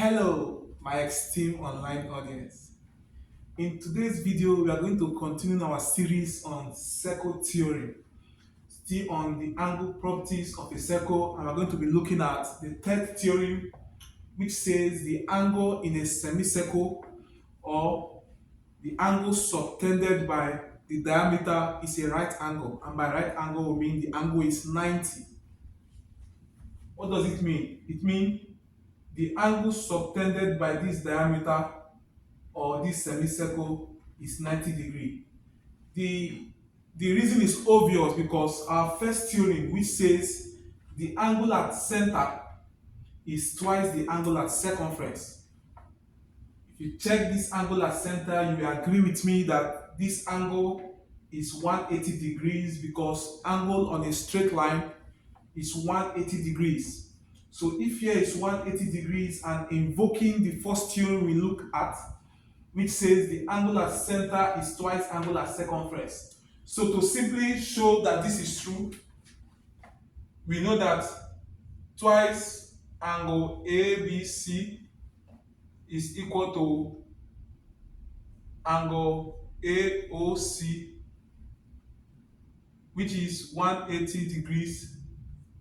Hello, my esteemed online audience. In today's video, we are going to continue our series on circle theory, still on the angle properties of a circle, and we're going to be looking at the third theorem, which says the angle in a semicircle or the angle subtended by the diameter is a right angle, and by right angle we mean the angle is 90. What does it mean? It means the angle subtended by this diameter or this semicircle is 90 degree. The, the reason is obvious because our first theorem, which says the angle at center is twice the angle at circumference. If you check this angle at center, you will agree with me that this angle is 180 degrees because angle on a straight line is 180 degrees. So if here is 180 degrees and invoking the first theorem we look at, which says the angle at center is twice angle at circumference. So to simply show that this is true, we know that twice angle ABC is equal to angle AOC, which is 180 degrees.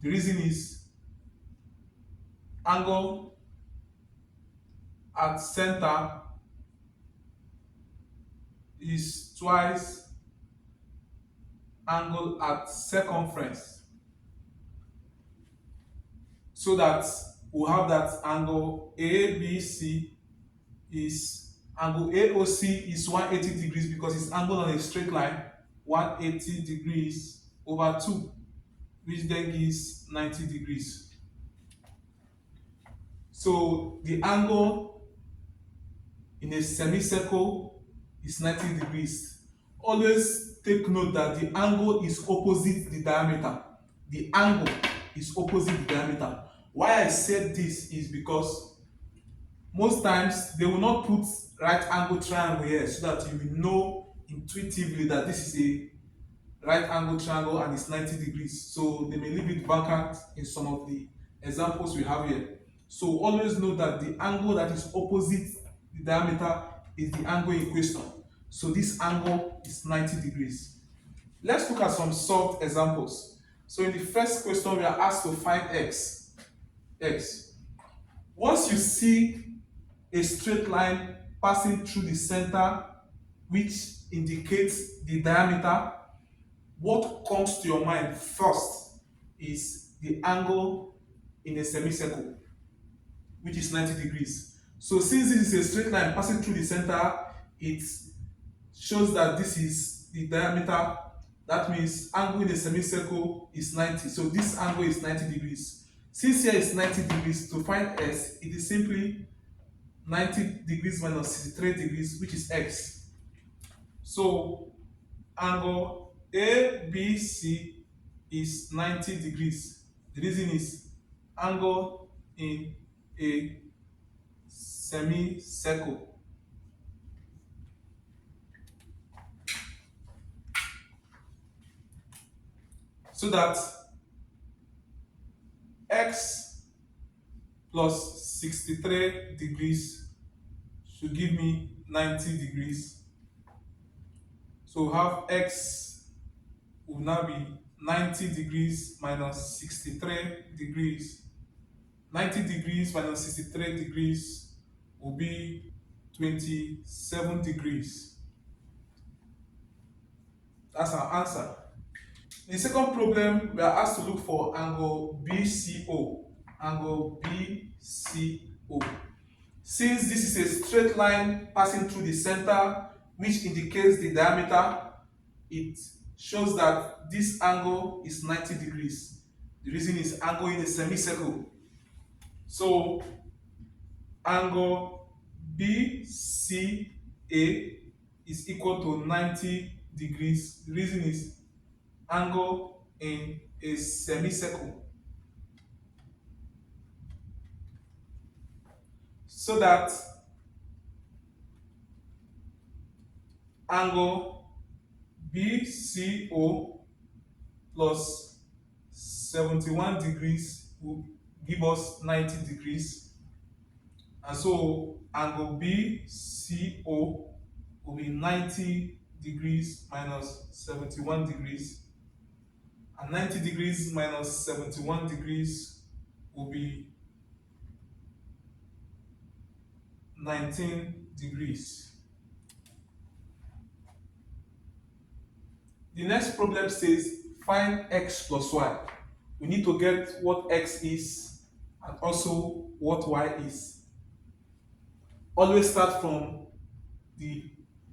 The reason is angle at center is twice angle at circumference, so that we'll have that angle ABC is angle AOC is 180 degrees because it's angle on a straight line, 180 degrees over 2, which then gives 90 degrees. So the angle in a semicircle is 90 degrees. Always take note that the angle is opposite the diameter. The angle is opposite the diameter. Why I said this is because most times they will not put right angle triangle here so that you will know intuitively that this is a right angle triangle and it's 90 degrees. So they may leave it vacant in some of the examples we have here. So always know that the angle that is opposite the diameter is the angle in question. So this angle is 90 degrees. Let's look at some solved examples. So in the first question, we are asked to find x. Once you see a straight line passing through the center, which indicates the diameter, what comes to your mind first is the angle in a semicircle, which is 90 degrees. So since this is a straight line passing through the center, it shows that this is the diameter. That means angle in a semicircle is 90. So this angle is 90 degrees. Since here is 90 degrees, to find s, it is simply 90 degrees minus 63 degrees, which is x. So angle ABC is 90 degrees. The reason is angle in a semicircle. So that x plus 63 degrees should give me 90 degrees. So we have x will now be 90 degrees minus 63 degrees. 90 degrees minus 63 degrees will be 27 degrees. That's our answer. In the second problem, we are asked to look for angle BCO. Angle BCO. Since this is a straight line passing through the center, which indicates the diameter, it shows that this angle is 90 degrees. The reason is angle in a semicircle. So angle BCA is equal to 90 degrees. The reason is angle in a semicircle. So that angle BCO plus 71 degrees will give us 90 degrees. And so angle BCO will be 90 degrees minus 71 degrees. And 90 degrees minus 71 degrees will be 19 degrees. The next problem says find x plus y. We need to get what x is and also what y is. Always start from the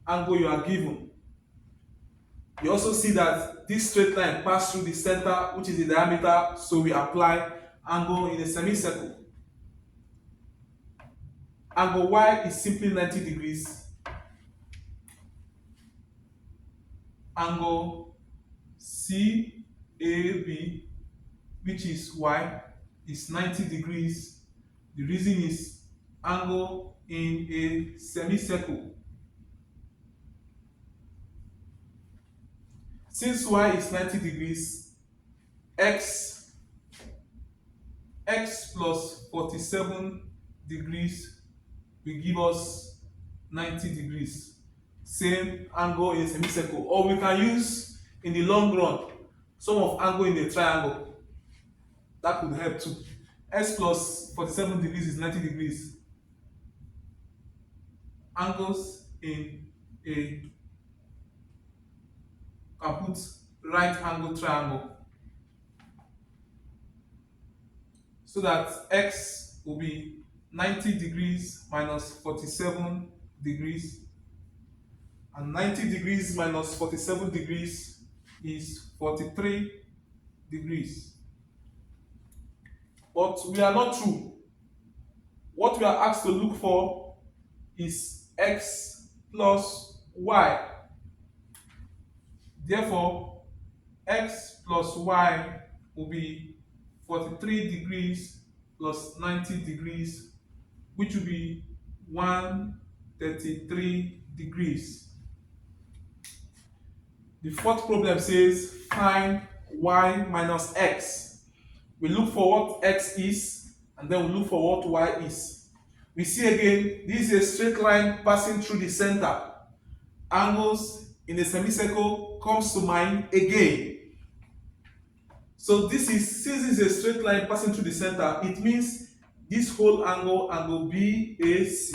angle you are given. You also see that this straight line pass through the center, which is the diameter, so we apply angle in a semicircle. Angle y is simply 90 degrees. Angle CAB, which is y, is 90 degrees. The reason is angle in a semicircle. Since y is 90 degrees, x plus 47 degrees will give us 90 degrees. Same angle in a semicircle. Or we can use in the long run sum of angle in a triangle. That could help too. X plus 47 degrees is 90 degrees. Angles in a can put right angle triangle, so that x will be 90 degrees minus 47 degrees, and 90 degrees minus 47 degrees is 43 degrees. But we are not true. What we are asked to look for is x plus y. Therefore, x plus y will be 43 degrees plus 90 degrees, which will be 133 degrees. The fourth problem says find y minus x. We look for what x is and then we look for what y is. We see again, this is a straight line passing through the center. Angles in a semicircle comes to mind again. So since this is a straight line passing through the center, it means this whole angle, angle BAC,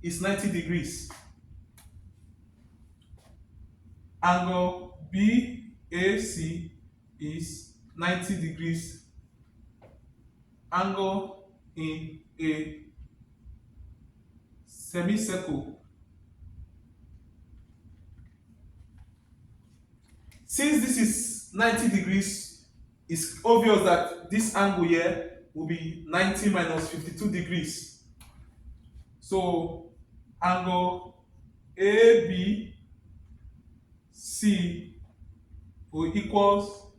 is 90 degrees. Angle BAC is 90 degrees. Angle in a semicircle. Since this is 90 degrees, it's obvious that this angle here will be 90 minus 52 degrees. So angle ABC will equals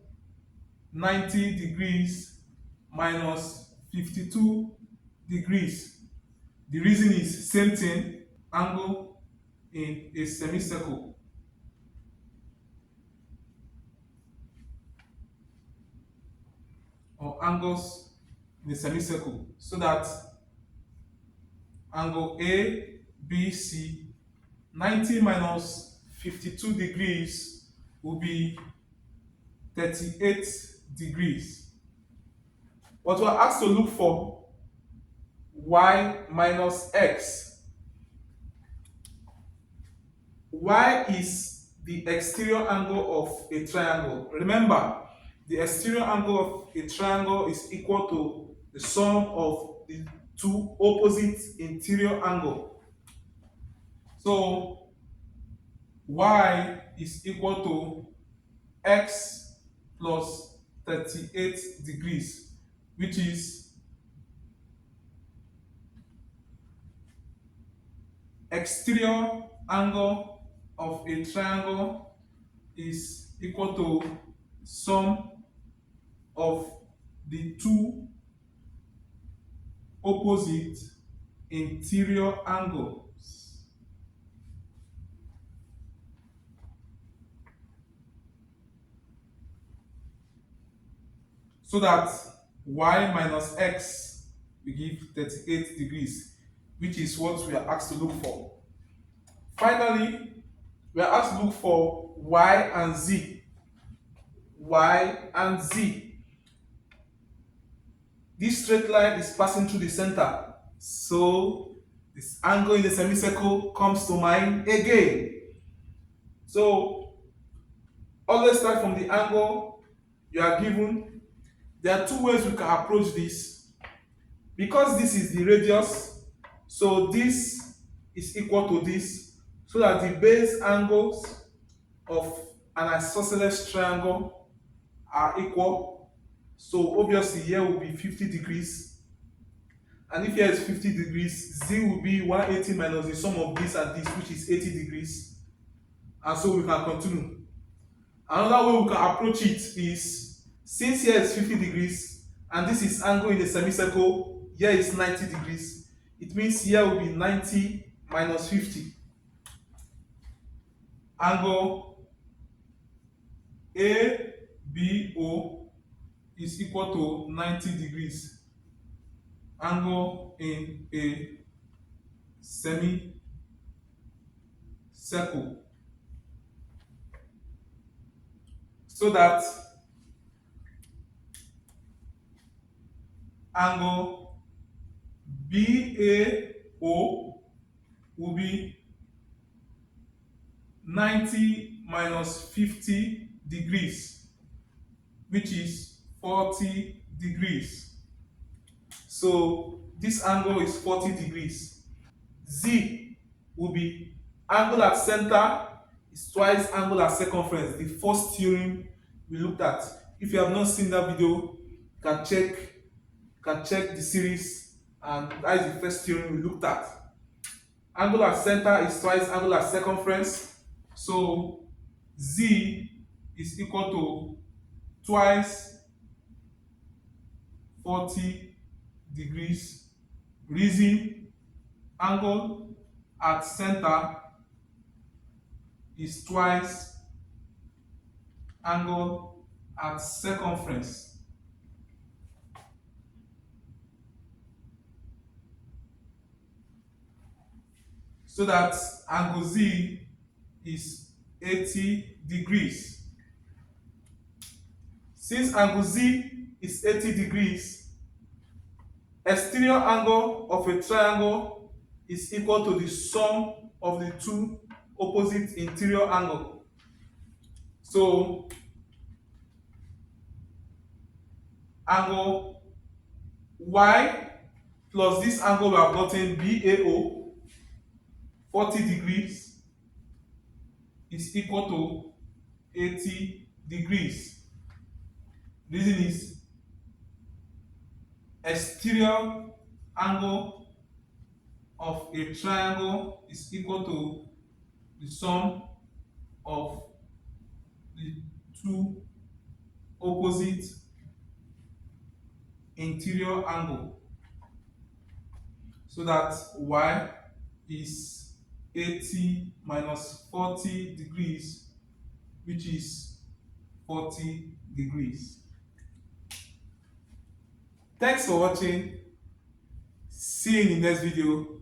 90 degrees minus 52 degrees. The reason is same thing, angle in a semicircle. Or angles in a semicircle, so that angle ABC, 90 minus 52 degrees will be 38 degrees. What we're asked to look for y minus x. Y is the exterior angle of a triangle. Remember, the exterior angle of a triangle is equal to the sum of the two opposite interior angle. So y is equal to x plus 38 degrees, which is exterior angle of a triangle is equal to sum of the two opposite interior angles. So that y minus x will give 38 degrees. which is what we are asked to look for. Finally, we are asked to look for y and z. Y and z. This straight line is passing through the center. So this angle in the semicircle comes to mind again. So always start from the angle you are given. There are two ways we can approach this. Because this is the radius, so this is equal to this, so that the base angles of an isosceles triangle are equal. So obviously here will be 50 degrees, and if here is 50 degrees, z will be 180 minus the sum of this and this, which is 80 degrees. And so we can continue. Another way we can approach it is, since here is 50 degrees and this is angle in the semicircle, here is 90 degrees, it means here will be 90 minus 50. Angle ABO is equal to 90 degrees. Angle in a semicircle. So that angle BAO will be 90 minus 50 degrees, which is 40 degrees. So this angle is 40 degrees. Z will be angle at center is twice angle at circumference, the first theorem we looked at. If you have not seen that video, you can check the series, and that is the first theorem we looked at. Angle at center is twice angle at circumference, so Z is equal to twice 40 degrees. Reason angle at center is twice angle at circumference. So that angle Z is 80 degrees. Since angle Z is 80 degrees, exterior angle of a triangle is equal to the sum of the two opposite interior angle. So angle Y plus this angle we have gotten BAO, 40 degrees, is equal to 80 degrees. Reason is exterior angle of a triangle is equal to the sum of the two opposite interior angle, so that y is 80 minus 40 degrees, which is 40 degrees. Thanks for watching. See you in the next video.